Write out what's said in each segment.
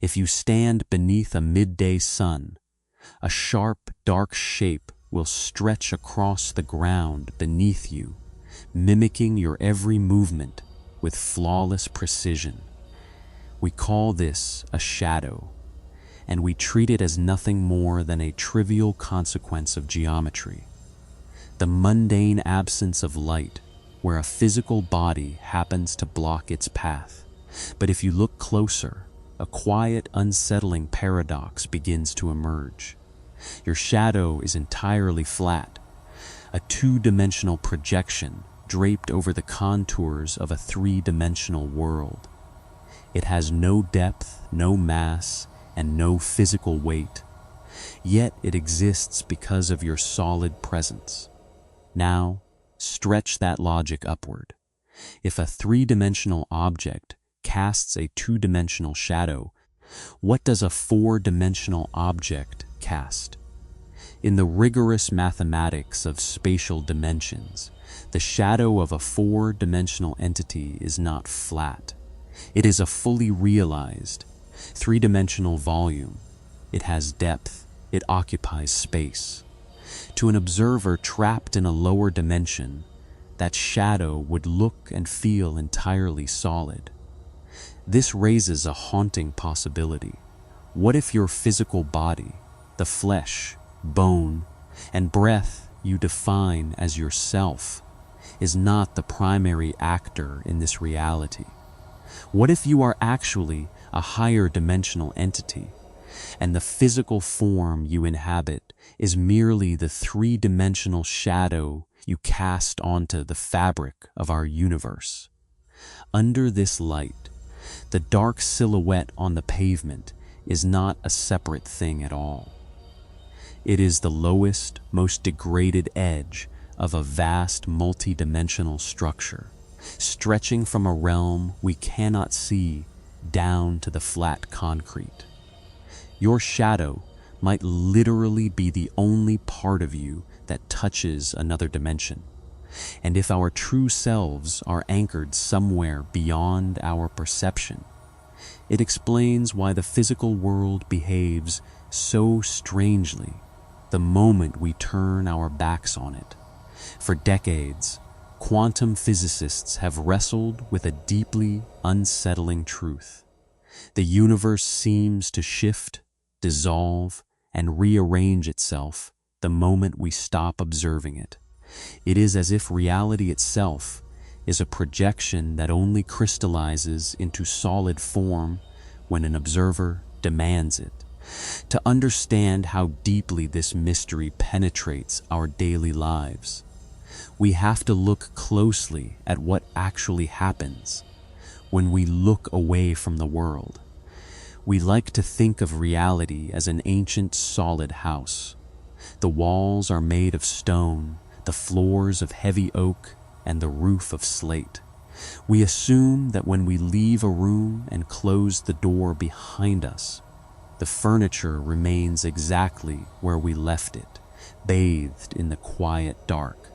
If you stand beneath a midday sun, a sharp, dark shape will stretch across the ground beneath you, mimicking your every movement with flawless precision. We call this a shadow, and we treat it as nothing more than a trivial consequence of geometry. The mundane absence of light, where a physical body happens to block its path. But if you look closer, a quiet, unsettling paradox begins to emerge. Your shadow is entirely flat, a two-dimensional projection draped over the contours of a three-dimensional world. It has no depth, no mass, and no physical weight. Yet it exists because of your solid presence. Now, stretch that logic upward. If a three-dimensional object casts a two-dimensional shadow, what does a four-dimensional object cast? In the rigorous mathematics of spatial dimensions, the shadow of a four-dimensional entity is not flat. It is a fully realized, three-dimensional volume. It has depth. It occupies space. To an observer trapped in a lower dimension, that shadow would look and feel entirely solid. This raises a haunting possibility. What if your physical body, the flesh, bone, and breath you define as yourself, is not the primary actor in this reality? What if you are actually a higher dimensional entity, and the physical form you inhabit is merely the three-dimensional shadow you cast onto the fabric of our universe? Under this light, the dark silhouette on the pavement is not a separate thing at all. It is the lowest, most degraded edge of a vast multi-dimensional structure, stretching from a realm we cannot see down to the flat concrete. Your shadow might literally be the only part of you that touches another dimension. And if our true selves are anchored somewhere beyond our perception, it explains why the physical world behaves so strangely the moment we turn our backs on it. For decades, quantum physicists have wrestled with a deeply unsettling truth. The universe seems to shift, dissolve, and rearrange itself the moment we stop observing it. It is as if reality itself is a projection that only crystallizes into solid form when an observer demands it. To understand how deeply this mystery penetrates our daily lives, we have to look closely at what actually happens when we look away from the world. We like to think of reality as an ancient solid house. The walls are made of stone, the floors of heavy oak, and the roof of slate. We assume that when we leave a room and close the door behind us, the furniture remains exactly where we left it, bathed in the quiet dark.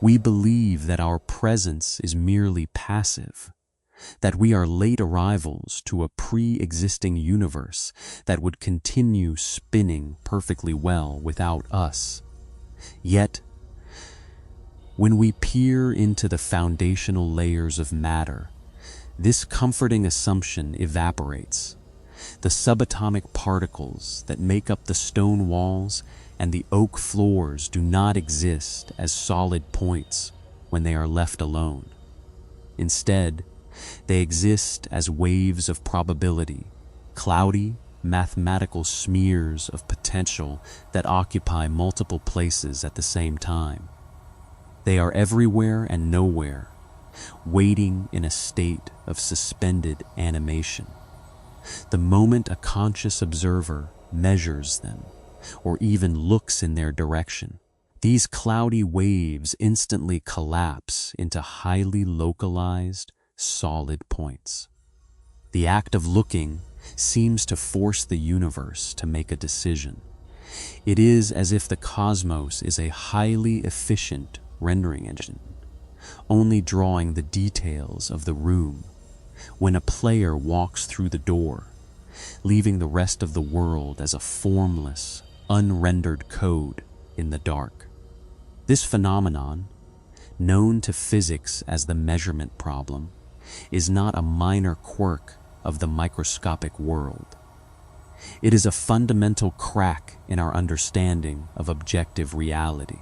We believe that our presence is merely passive, that we are late arrivals to a pre-existing universe that would continue spinning perfectly well without us. Yet, when we peer into the foundational layers of matter, this comforting assumption evaporates. The subatomic particles that make up the stone walls and the oak floors do not exist as solid points when they are left alone. Instead, they exist as waves of probability, cloudy, mathematical smears of potential that occupy multiple places at the same time. They are everywhere and nowhere, waiting in a state of suspended animation. The moment a conscious observer measures them, or even looks in their direction, these cloudy waves instantly collapse into highly localized, solid points. The act of looking seems to force the universe to make a decision. It is as if the cosmos is a highly efficient rendering engine, only drawing the details of the room. When a player walks through the door, leaving the rest of the world as a formless, unrendered code in the dark. This phenomenon, known to physics as the measurement problem, is not a minor quirk of the microscopic world. It is a fundamental crack in our understanding of objective reality.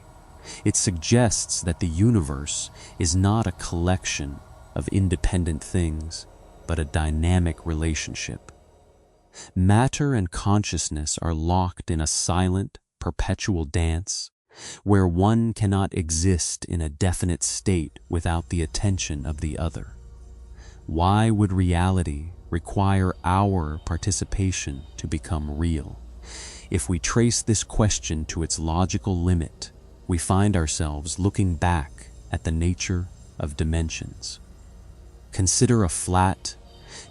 It suggests that the universe is not a collection of independent things, but a dynamic relationship. Matter and consciousness are locked in a silent, perpetual dance, where one cannot exist in a definite state without the attention of the other. Why would reality require our participation to become real? If we trace this question to its logical limit, we find ourselves looking back at the nature of dimensions. Consider a flat,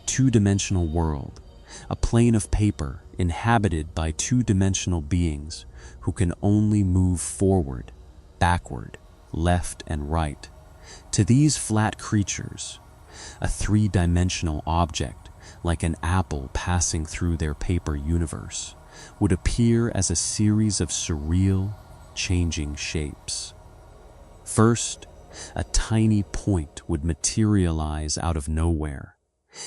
two-dimensional world, a plane of paper inhabited by two-dimensional beings who can only move forward, backward, left, and right. To these flat creatures, a three-dimensional object, like an apple passing through their paper universe, would appear as a series of surreal, changing shapes. First, a tiny point would materialize out of nowhere.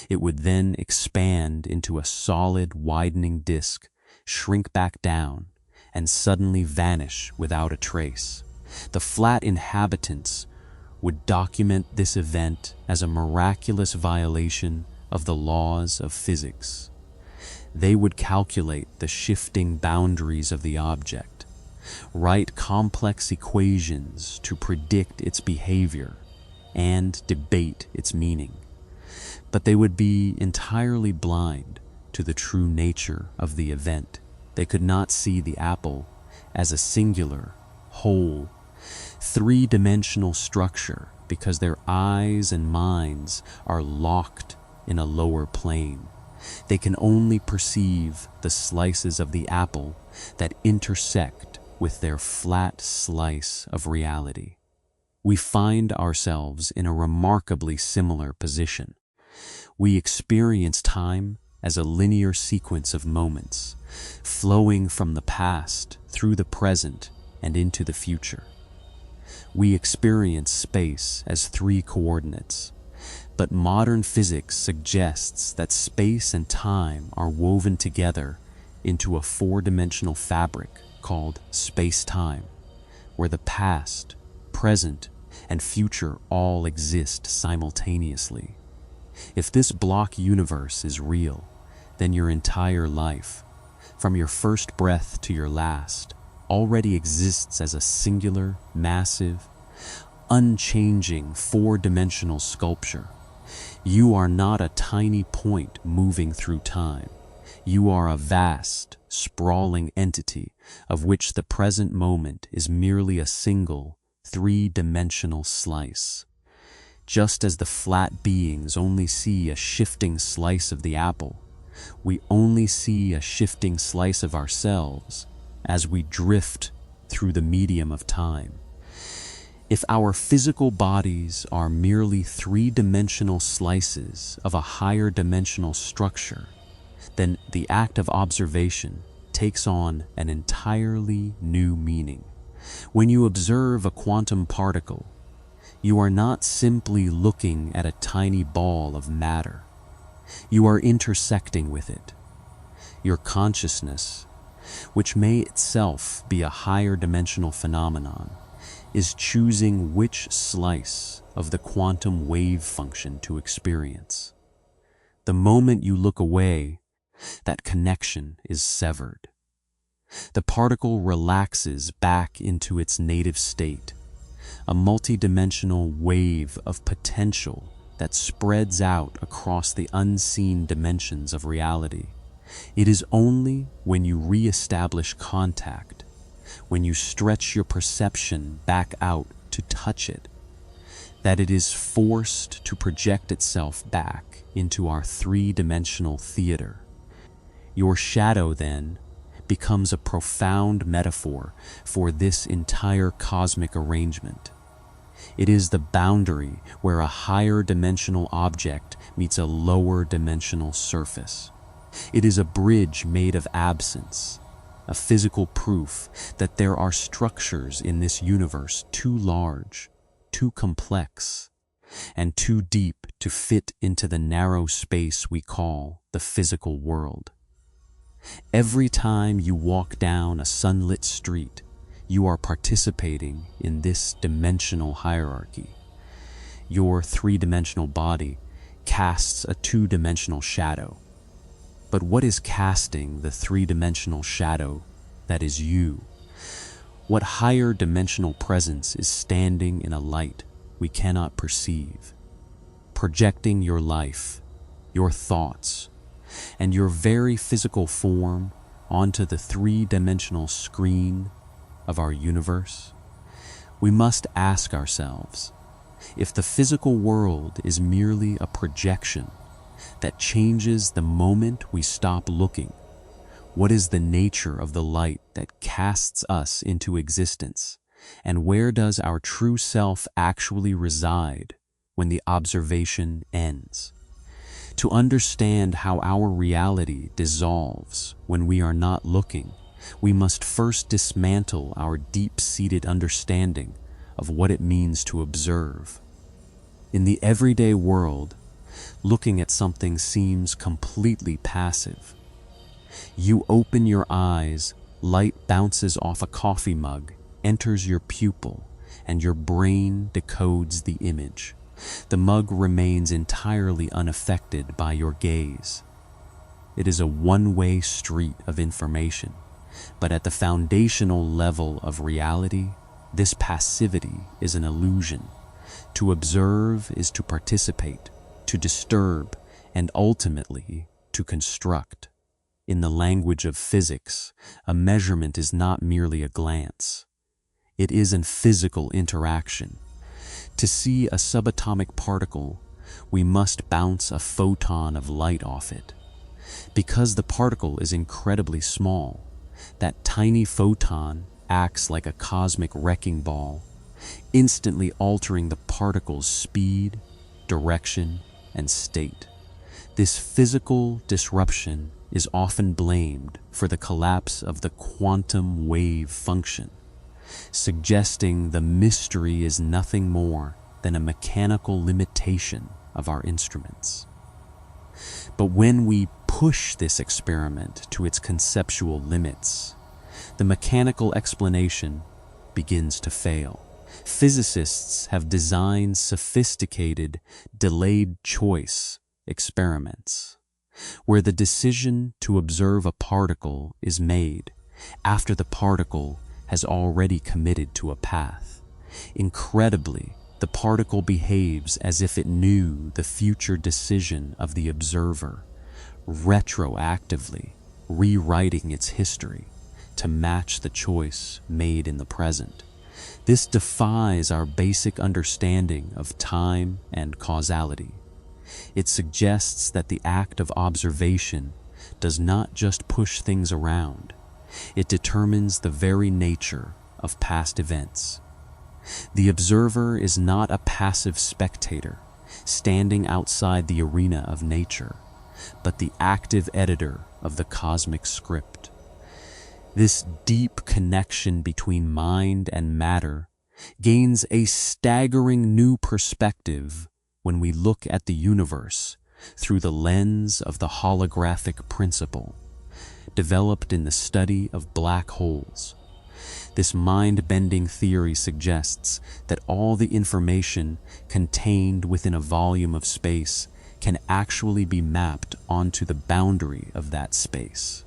It would then expand into a solid, widening disk, shrink back down, and suddenly vanish without a trace. The flat inhabitants would document this event as a miraculous violation of the laws of physics. They would calculate the shifting boundaries of the object, write complex equations to predict its behavior, and debate its meaning. But they would be entirely blind to the true nature of the event. They could not see the apple as a singular, whole, three-dimensional structure because their eyes and minds are locked in a lower plane. They can only perceive the slices of the apple that intersect with their flat slice of reality. We find ourselves in a remarkably similar position. We experience time as a linear sequence of moments, flowing from the past through the present and into the future. We experience space as three coordinates, but modern physics suggests that space and time are woven together into a four-dimensional fabric called space-time, where the past, present, and future all exist simultaneously. If this block universe is real, then your entire life, from your first breath to your last, already exists as a singular, massive, unchanging four-dimensional sculpture. You are not a tiny point moving through time. You are a vast, sprawling entity of which the present moment is merely a single, three-dimensional slice. Just as the flat beings only see a shifting slice of the apple, we only see a shifting slice of ourselves as we drift through the medium of time. If our physical bodies are merely three-dimensional slices of a higher dimensional structure, then the act of observation takes on an entirely new meaning. When you observe a quantum particle, you are not simply looking at a tiny ball of matter. You are intersecting with it. Your consciousness, which may itself be a higher dimensional phenomenon, is choosing which slice of the quantum wave function to experience. The moment you look away, that connection is severed. The particle relaxes back into its native state, a multidimensional wave of potential that spreads out across the unseen dimensions of reality. It is only when you re-establish contact, when you stretch your perception back out to touch it, that it is forced to project itself back into our three-dimensional theater. Your shadow, then, becomes a profound metaphor for this entire cosmic arrangement. It is the boundary where a higher dimensional object meets a lower dimensional surface. It is a bridge made of absence, a physical proof that there are structures in this universe too large, too complex, and too deep to fit into the narrow space we call the physical world. Every time you walk down a sunlit street, you are participating in this dimensional hierarchy. Your three-dimensional body casts a two-dimensional shadow. But what is casting the three-dimensional shadow that is you? What higher dimensional presence is standing in a light we cannot perceive, projecting your life, your thoughts, and your very physical form onto the three-dimensional screen of our universe? We must ask ourselves, if the physical world is merely a projection that changes the moment we stop looking, what is the nature of the light that casts us into existence, and where does our true self actually reside when the observation ends? To understand how our reality dissolves when we are not looking, we must first dismantle our deep-seated understanding of what it means to observe. In the everyday world, looking at something seems completely passive. You open your eyes, light bounces off a coffee mug, enters your pupil, and your brain decodes the image. The mug remains entirely unaffected by your gaze. It is a one-way street of information, but at the foundational level of reality, this passivity is an illusion. To observe is to participate, to disturb, and ultimately to construct. In the language of physics, a measurement is not merely a glance. It is a physical interaction. To see a subatomic particle, we must bounce a photon of light off it. Because the particle is incredibly small, that tiny photon acts like a cosmic wrecking ball, instantly altering the particle's speed, direction, and state. This physical disruption is often blamed for the collapse of the quantum wave function, suggesting the mystery is nothing more than a mechanical limitation of our instruments. But when we push this experiment to its conceptual limits, the mechanical explanation begins to fail. Physicists have designed sophisticated, delayed choice experiments, where the decision to observe a particle is made after the particle has already committed to a path. Incredibly, the particle behaves as if it knew the future decision of the observer, retroactively rewriting its history to match the choice made in the present. This defies our basic understanding of time and causality. It suggests that the act of observation does not just push things around, it determines the very nature of past events. The observer is not a passive spectator standing outside the arena of nature, but the active editor of the cosmic script. This deep connection between mind and matter gains a staggering new perspective when we look at the universe through the lens of the holographic principle, developed in the study of black holes. This mind-bending theory suggests that all the information contained within a volume of space can actually be mapped onto the boundary of that space.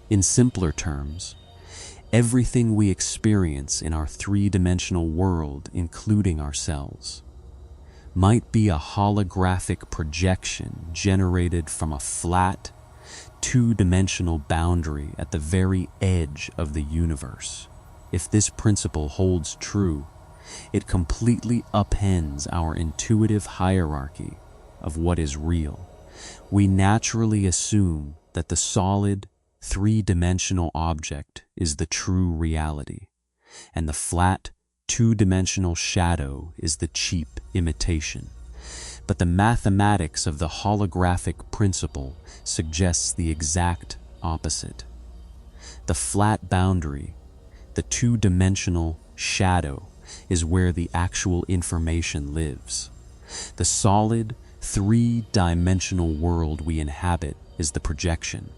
In simpler terms, everything we experience in our three-dimensional world, including ourselves, might be a holographic projection generated from a flat, two-dimensional boundary at the very edge of the universe. If this principle holds true, it completely upends our intuitive hierarchy of what is real. We naturally assume that the solid, three-dimensional object is the true reality, and the flat, two-dimensional shadow is the cheap imitation. but the mathematics of the holographic principle suggests the exact opposite. The flat boundary, the two-dimensional shadow, is where the actual information lives. The solid, three-dimensional world we inhabit is the projection,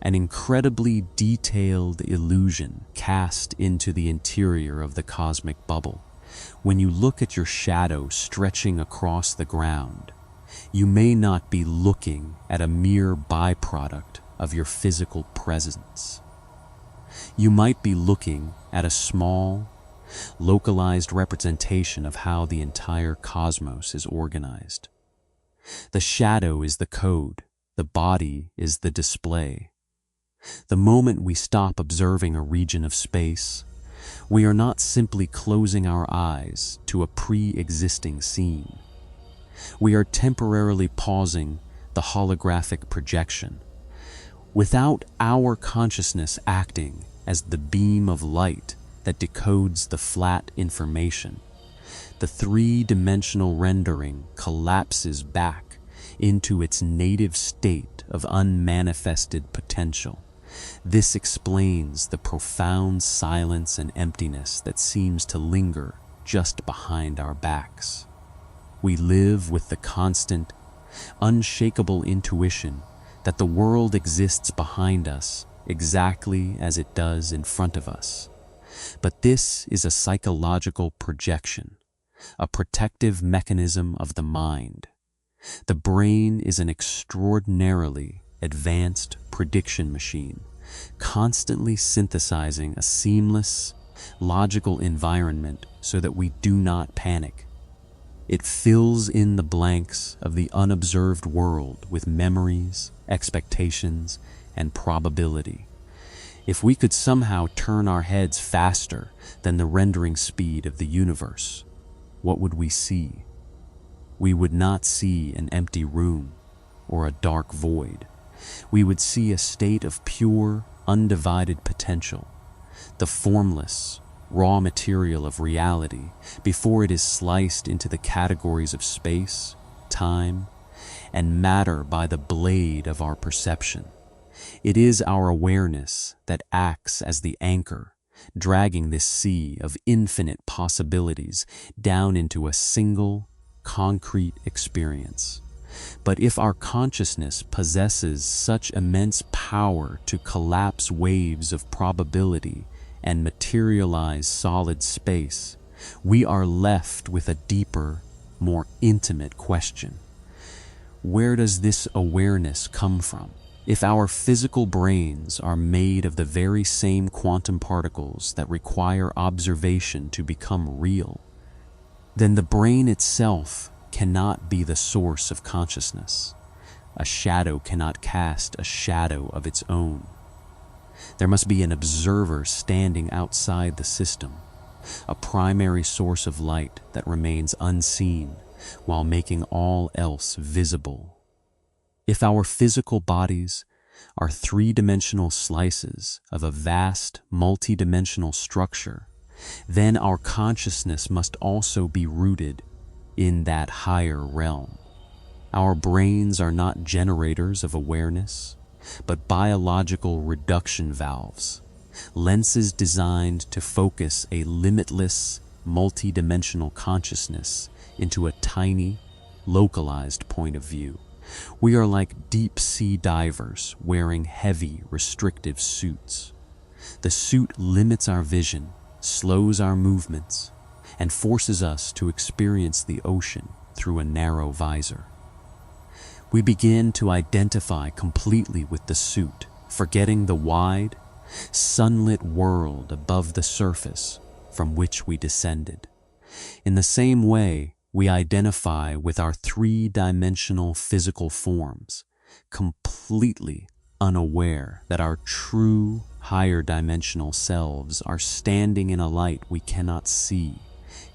an incredibly detailed illusion cast into the interior of the cosmic bubble. When you look at your shadow stretching across the ground, you may not be looking at a mere byproduct of your physical presence. You might be looking at a small, localized representation of how the entire cosmos is organized. The shadow is the code, the body is the display. The moment we stop observing a region of space, we are not simply closing our eyes to a pre-existing scene. We are temporarily pausing the holographic projection. Without our consciousness acting as the beam of light that decodes the flat information, the three-dimensional rendering collapses back into its native state of unmanifested potential. This explains the profound silence and emptiness that seems to linger just behind our backs. We live with the constant, unshakable intuition that the world exists behind us exactly as it does in front of us. But this is a psychological projection, a protective mechanism of the mind. The brain is an extraordinarily advanced prediction machine, constantly synthesizing a seamless, logical environment so that we do not panic. It fills in the blanks of the unobserved world with memories, expectations, and probability. If we could somehow turn our heads faster than the rendering speed of the universe, what would we see? We would not see an empty room or a dark void. We would see a state of pure, undivided potential, the formless, raw material of reality before it is sliced into the categories of space, time, and matter by the blade of our perception. It is our awareness that acts as the anchor, dragging this sea of infinite possibilities down into a single, concrete experience. But if our consciousness possesses such immense power to collapse waves of probability and materialize solid space, we are left with a deeper, more intimate question. Where does this awareness come from? If our physical brains are made of the very same quantum particles that require observation to become real, then the brain itself cannot be the source of consciousness. A shadow cannot cast a shadow of its own. There must be an observer standing outside the system, a primary source of light that remains unseen while making all else visible. If our physical bodies are three-dimensional slices of a vast, multi-dimensional structure, then our consciousness must also be rooted in that higher realm. Our brains are not generators of awareness, but biological reduction valves, lenses designed to focus a limitless, multi-dimensional consciousness into a tiny, localized point of view. We are like deep-sea divers wearing heavy, restrictive suits. The suit limits our vision, slows our movements, and forces us to experience the ocean through a narrow visor. We begin to identify completely with the suit, forgetting the wide, sunlit world above the surface from which we descended. In the same way, we identify with our three-dimensional physical forms, completely unaware that our true higher dimensional selves are standing in a light we cannot see,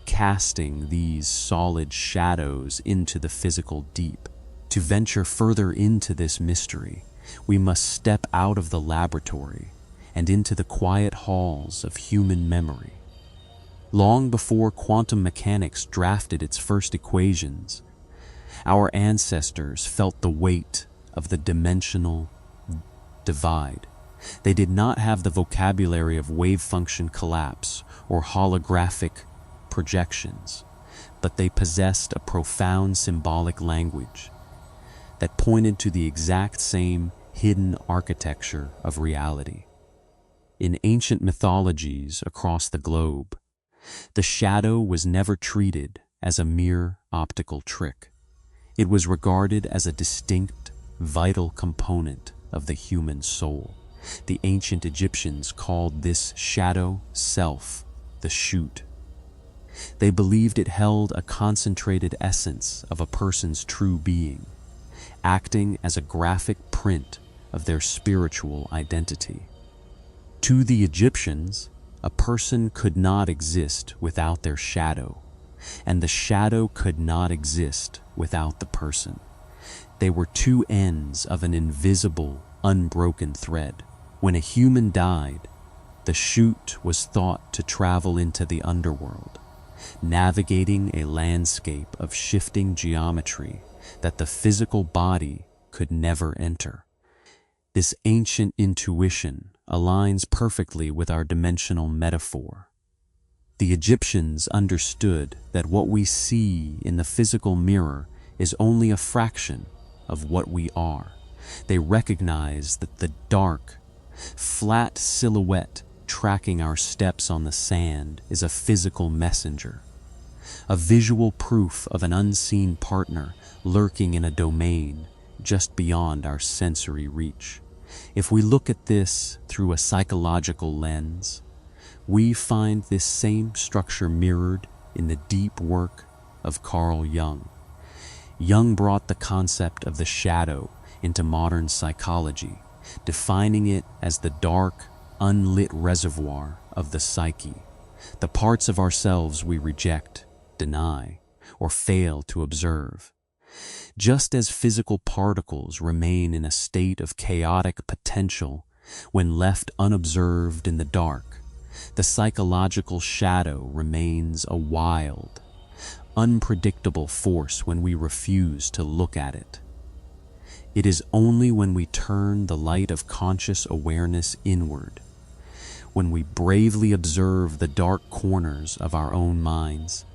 casting these solid shadows into the physical deep. To venture further into this mystery, we must step out of the laboratory and into the quiet halls of human memory. Long before quantum mechanics drafted its first equations, Our ancestors felt the weight of the dimensional divide. They did not have the vocabulary of wave function collapse or holographic projections, but they possessed a profound symbolic language that pointed to the exact same hidden architecture of reality. In ancient mythologies across the globe, the shadow was never treated as a mere optical trick. It was regarded as a distinct, vital component of the human soul. The ancient Egyptians called this shadow self the shoot. They believed it held a concentrated essence of a person's true being, acting as a graphic print of their spiritual identity. To the Egyptians, a person could not exist without their shadow, and the shadow could not exist without the person. They were two ends of an invisible, unbroken thread. When a human died, the shoot was thought to travel into the underworld, navigating a landscape of shifting geometry that the physical body could never enter. This ancient intuition aligns perfectly with our dimensional metaphor. The Egyptians understood that what we see in the physical mirror is only a fraction of what we are. They recognized that the dark, flat silhouette tracking our steps on the sand is a physical messenger, a visual proof of an unseen partner lurking in a domain just beyond our sensory reach. If we look at this through a psychological lens, we find this same structure mirrored in the deep work of Carl Jung. Jung brought the concept of the shadow into modern psychology, defining it as the dark, unlit reservoir of the psyche, the parts of ourselves we reject, deny, or fail to observe. Just as physical particles remain in a state of chaotic potential when left unobserved in the dark, the psychological shadow remains a wild, unpredictable force when we refuse to look at it. It is only when we turn the light of conscious awareness inward, when we bravely observe the dark corners of our own minds,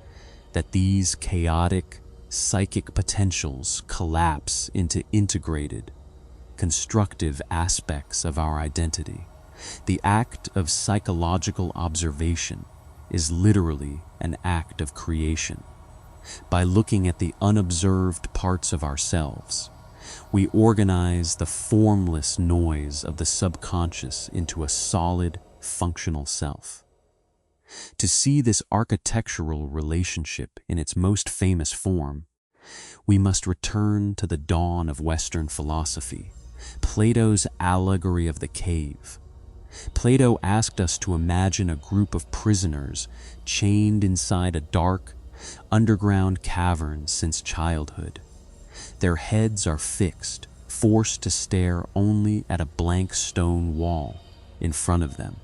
that these chaotic, psychic potentials collapse into integrated, constructive aspects of our identity. The act of psychological observation is literally an act of creation. By looking at the unobserved parts of ourselves, we organize the formless noise of the subconscious into a solid, functional self. To see this architectural relationship in its most famous form, we must return to the dawn of Western philosophy, Plato's allegory of the cave. Plato asked us to imagine a group of prisoners chained inside a dark, underground cavern since childhood. Their heads are fixed, forced to stare only at a blank stone wall in front of them.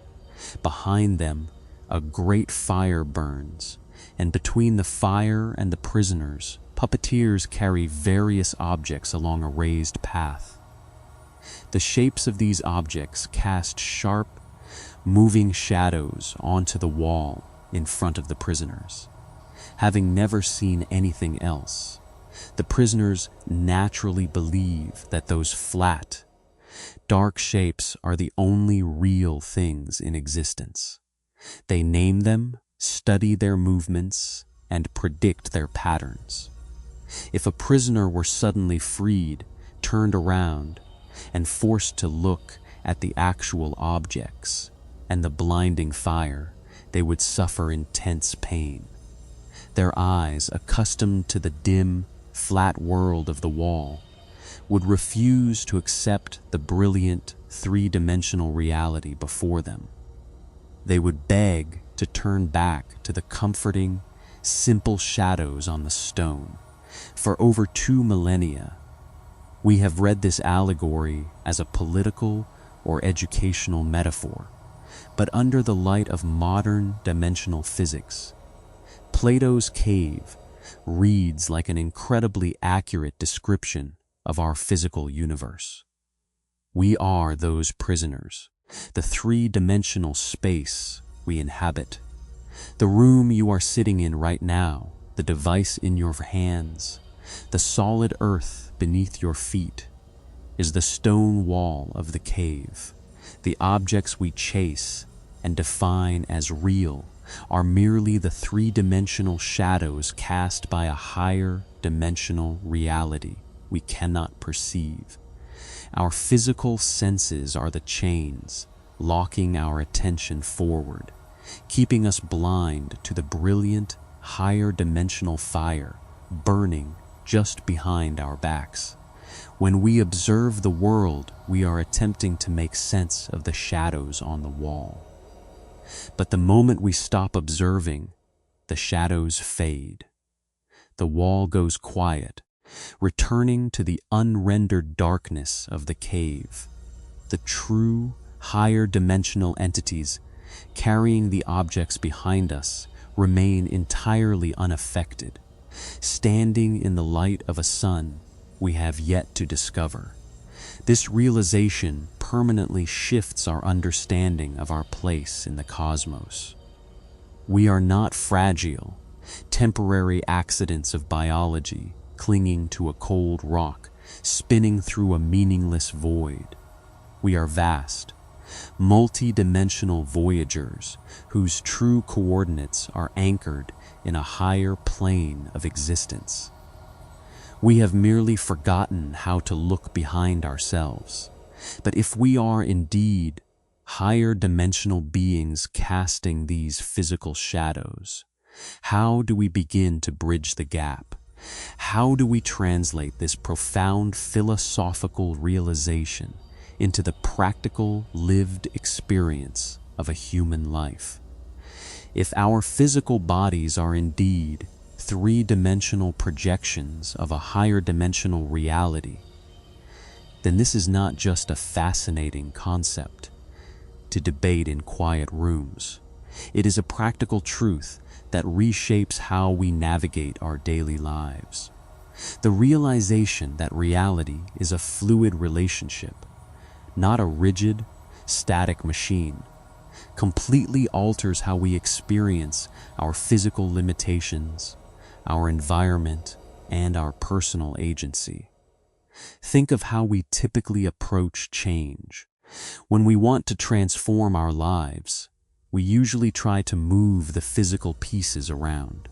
Behind them, a great fire burns, and between the fire and the prisoners, puppeteers carry various objects along a raised path. The shapes of these objects cast sharp, moving shadows onto the wall in front of the prisoners. Having never seen anything else, the prisoners naturally believe that those flat, dark shapes are the only real things in existence. They name them, study their movements, and predict their patterns. If a prisoner were suddenly freed, turned around, and forced to look at the actual objects and the blinding fire, they would suffer intense pain. Their eyes, accustomed to the dim, flat world of the wall, would refuse to accept the brilliant, three-dimensional reality before them. They would beg to turn back to the comforting, simple shadows on the stone. For over 2 millennia, we have read this allegory as a political or educational metaphor, but under the light of modern dimensional physics, Plato's cave reads like an incredibly accurate description of our physical universe. We are those prisoners, the three-dimensional space we inhabit. The room you are sitting in right now, the device in your hands, the solid earth beneath your feet, is the stone wall of the cave. The objects we chase and define as real are merely the three-dimensional shadows cast by a higher dimensional reality we cannot perceive. Our physical senses are the chains, locking our attention forward, keeping us blind to the brilliant, higher dimensional fire burning just behind our backs. When we observe the world, we are attempting to make sense of the shadows on the wall. But the moment we stop observing, the shadows fade. The wall goes quiet, returning to the unrendered darkness of the cave. The true, higher dimensional entities carrying the objects behind us remain entirely unaffected, standing in the light of a sun we have yet to discover. This realization permanently shifts our understanding of our place in the cosmos. We are not fragile, temporary accidents of biology clinging to a cold rock, spinning through a meaningless void. We are vast, multi-dimensional voyagers whose true coordinates are anchored in a higher plane of existence. We have merely forgotten how to look behind ourselves. But if we are indeed higher dimensional beings casting these physical shadows, how do we begin to bridge the gap? How do we translate this profound philosophical realization into the practical, lived experience of a human life? If our physical bodies are indeed three-dimensional projections of a higher dimensional reality, then this is not just a fascinating concept to debate in quiet rooms. It is a practical truth that reshapes how we navigate our daily lives. The realization that reality is a fluid relationship, not a rigid, static machine, completely alters how we experience our physical limitations, our environment, and our personal agency. Think of how we typically approach change. When we want to transform our lives, we usually try to move the physical pieces around.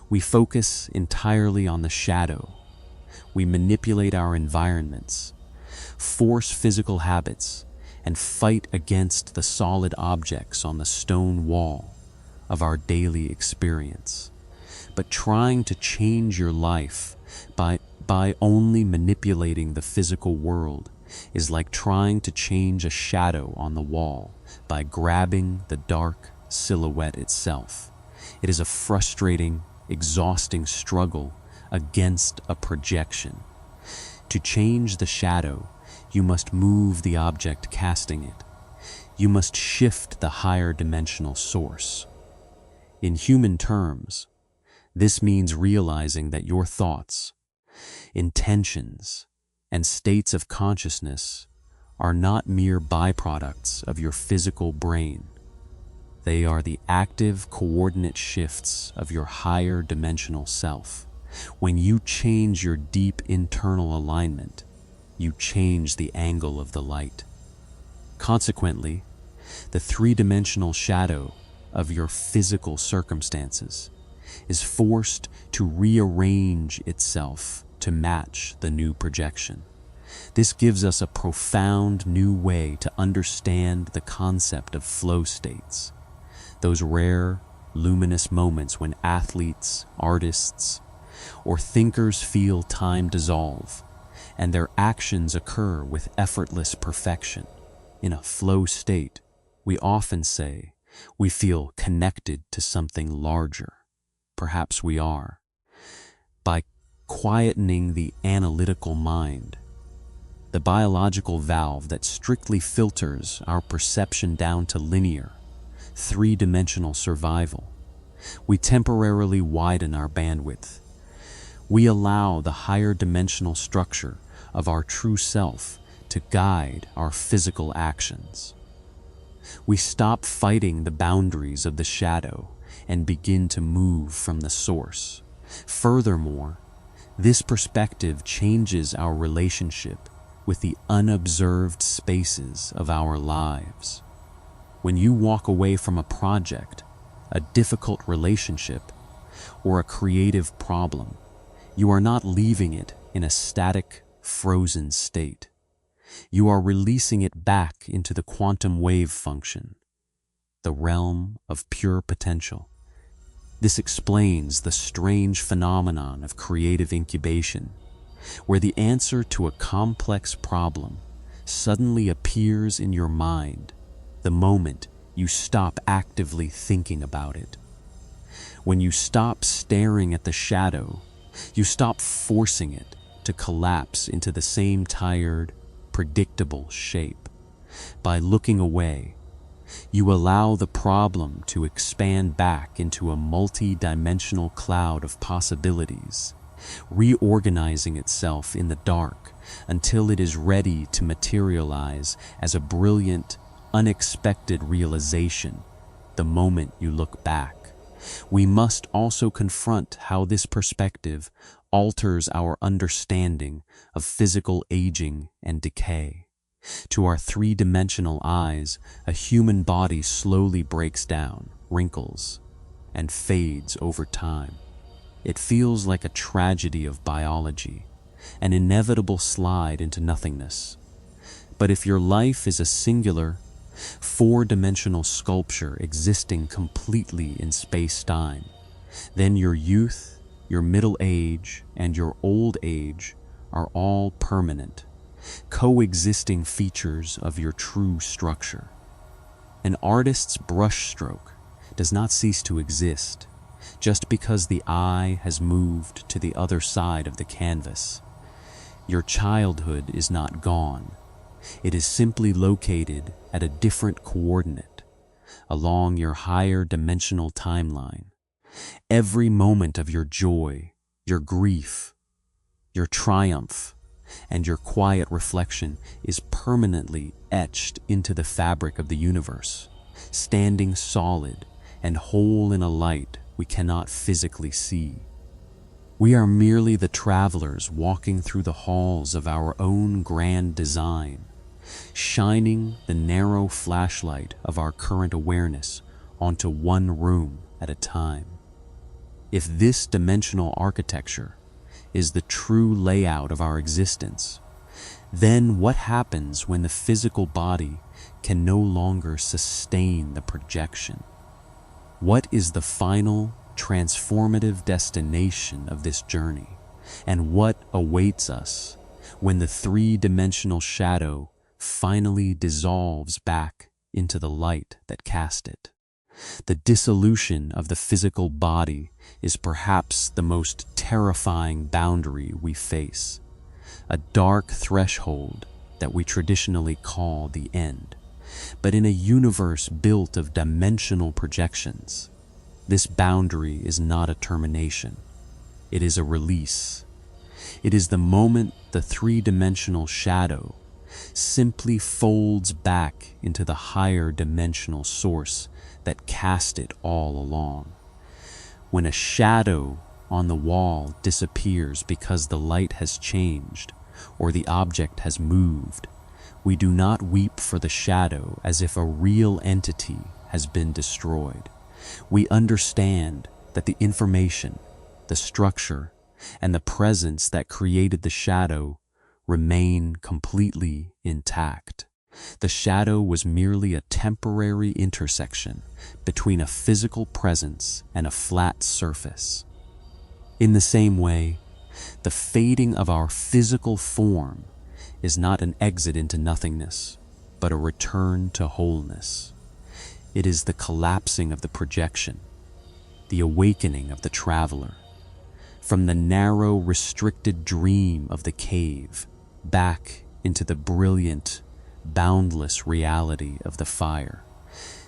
We focus entirely on the shadow. We manipulate our environments, force physical habits, and fight against the solid objects on the stone wall of our daily experience. But trying to change your life by only manipulating the physical world is like trying to change a shadow on the wall by grabbing the dark silhouette itself. It is a frustrating, exhausting struggle against a projection. To change the shadow, you must move the object casting it. You must shift the higher dimensional source. In human terms, this means realizing that your thoughts, intentions, and states of consciousness are not mere byproducts of your physical brain. They are the active coordinate shifts of your higher dimensional self. When you change your deep internal alignment, you change the angle of the light. Consequently, the three-dimensional shadow of your physical circumstances is forced to rearrange itself to match the new projection. This gives us a profound new way to understand the concept of flow states, those rare, luminous moments when athletes, artists, or thinkers feel time dissolve and their actions occur with effortless perfection. In a flow state, we often say we feel connected to something larger. Perhaps we are. By quietening the analytical mind, the biological valve that strictly filters our perception down to linear, three-dimensional survival, We temporarily widen our bandwidth. We allow the higher dimensional structure of our true self to guide our physical actions. We stop fighting the boundaries of the shadow and begin to move from the source. Furthermore, this perspective changes our relationship with the unobserved spaces of our lives. When you walk away from a project, a difficult relationship, or a creative problem, you are not leaving it in a static, frozen state. You are releasing it back into the quantum wave function, the realm of pure potential. This explains the strange phenomenon of creative incubation, where the answer to a complex problem suddenly appears in your mind the moment you stop actively thinking about it. When you stop staring at the shadow, you stop forcing it to collapse into the same tired, predictable shape. By looking away, you allow the problem to expand back into a multi-dimensional cloud of possibilities, reorganizing itself in the dark until it is ready to materialize as a brilliant, unexpected realization the moment you look back. We must also confront how this perspective alters our understanding of physical aging and decay. To our three-dimensional eyes, a human body slowly breaks down, wrinkles, and fades over time. It feels like a tragedy of biology, an inevitable slide into nothingness. But if your life is a singular, four-dimensional sculpture existing completely in space-time, then your youth, your middle age, and your old age are all permanent, coexisting features of your true structure. An artist's brushstroke does not cease to exist just because the eye has moved to the other side of the canvas. Your childhood is not gone. It is simply located at a different coordinate along your higher dimensional timeline. Every moment of your joy, your grief, your triumph, and your quiet reflection is permanently etched into the fabric of the universe, standing solid and whole in a light we cannot physically see. We are merely the travelers walking through the halls of our own grand design, shining the narrow flashlight of our current awareness onto one room at a time. If this dimensional architecture is the true layout of our existence, then what happens when the physical body can no longer sustain the projection? What is the final transformative destination of this journey, and what awaits us when the three-dimensional shadow finally dissolves back into the light that cast it? The dissolution of the physical body is perhaps the most terrifying boundary we face, a dark threshold that we traditionally call the end. But in a universe built of dimensional projections, this boundary is not a termination. It is a release. It is the moment the three-dimensional shadow simply folds back into the higher dimensional source that cast it all along. When a shadow on the wall disappears because the light has changed or the object has moved, we do not weep for the shadow as if a real entity has been destroyed. We understand that the information, the structure, and the presence that created the shadow remain completely intact. The shadow was merely a temporary intersection between a physical presence and a flat surface. In the same way, the fading of our physical form is not an exit into nothingness, but a return to wholeness. It is the collapsing of the projection, the awakening of the traveler, from the narrow, restricted dream of the cave back into the brilliant, boundless reality of the fire.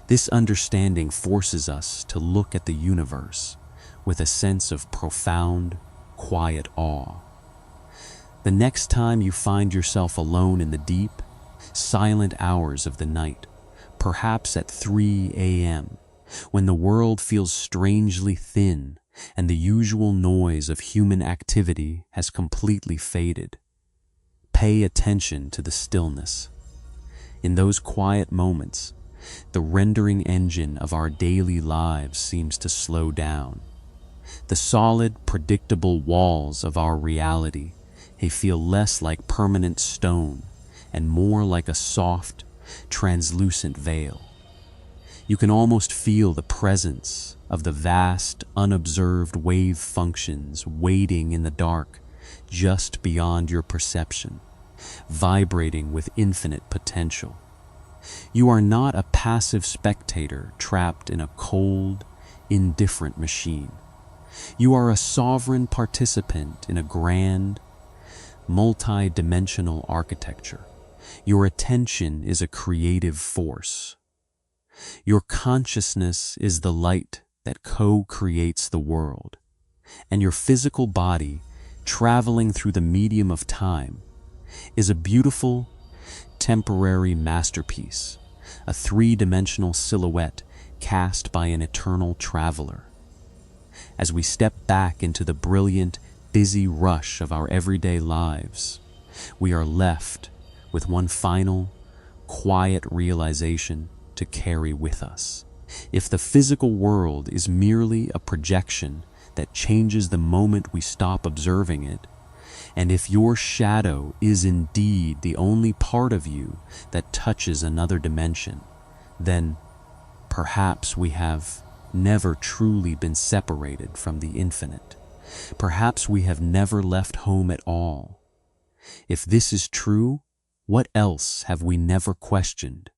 This understanding forces us to look at the universe with a sense of profound, quiet awe. The next time you find yourself alone in the deep, silent hours of the night, perhaps at 3 a.m., when the world feels strangely thin and the usual noise of human activity has completely faded, pay attention to the stillness. In those quiet moments, the rendering engine of our daily lives seems to slow down. The solid, predictable walls of our reality, they feel less like permanent stone and more like a soft, translucent veil. You can almost feel the presence of the vast, unobserved wave functions waiting in the dark just beyond your perception, vibrating with infinite potential. You are not a passive spectator trapped in a cold, indifferent machine. You are a sovereign participant in a grand, multi-dimensional architecture. Your attention is a creative force. Your consciousness is the light that co-creates the world, and your physical body, traveling through the medium of time, is a beautiful, temporary masterpiece, a three-dimensional silhouette cast by an eternal traveler. As we step back into the brilliant, busy rush of our everyday lives, we are left with one final, quiet realization to carry with us. If the physical world is merely a projection that changes the moment we stop observing it, and if your shadow is indeed the only part of you that touches another dimension, then perhaps we have never truly been separated from the infinite. Perhaps we have never left home at all. If this is true, what else have we never questioned?